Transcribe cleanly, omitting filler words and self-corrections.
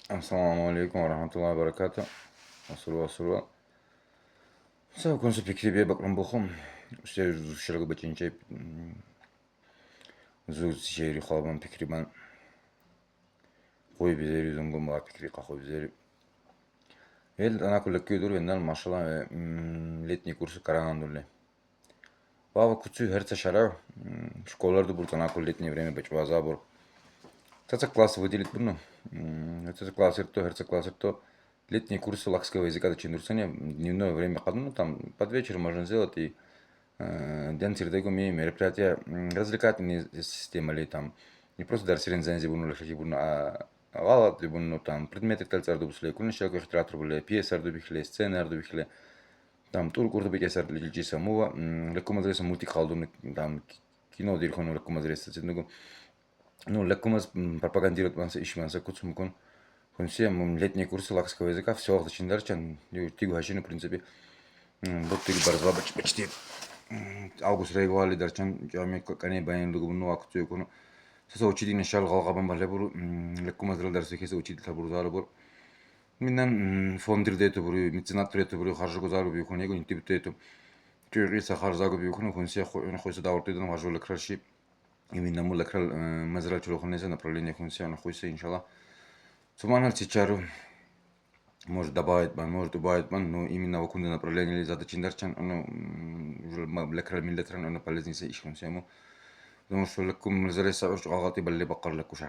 Assalamu alaikum warahmatullahi wabarakatuh. Asuru. Sa kon se fikri be bakran bokhum. Şey şırgı bacınca zu şehri xaban fikri ben koy bizeri zungum ba fikri qaxoy bizeri. El ana kullu dur endan maşallah letni kursu karanandurle. Баба куцу herца шара школарду буртана летнее время бачва забор. Таца класс выделить бурно. Таца класс то herца класс то летние курсы лакского языка дочиндурсания дневное время ну там под вечер можно сделать и ден сирдего мероприятия развлекательные системы или там не просто дарсерин занзи бурно лехи бурно а валат бурно там предметы тальцар дубсле кулин шако театр буле пьесар дубихле сценар дубихле там тур курды бекесар лилжиса мова лекком азрес мультик халдун там кино дирхону лекком азрес цеднуго ну лекком аз пропагандирует манса ишманса куцумкон все летние курсы лакского языка все зачиндарчан тигу хашину в принципе вот тигу барзва почти август регуали дарчан жами кане баян дугуну акту кону саса учидин шал галгабан балебур лекком азрал дарсе кесе учидил табур залбур Mindan fondrdete buraya, mecenatrete buraya, harcı gozar bir konu, egon intibitetu. Çünkü sahar zago bir konu, konsiya khoysa davrtedan harcı lekralşi. Mindan mu lekral mezral çolo konese направление konsiya khoysa inşallah. Суманал сейчас может добавить бан, может убавить бан, но именно в кунде направлении задачиндарчан, оно уже лекрал миллетран, оно полезнее ищем всему. Потому что лекум зареза уж агати балли бакар лекуша.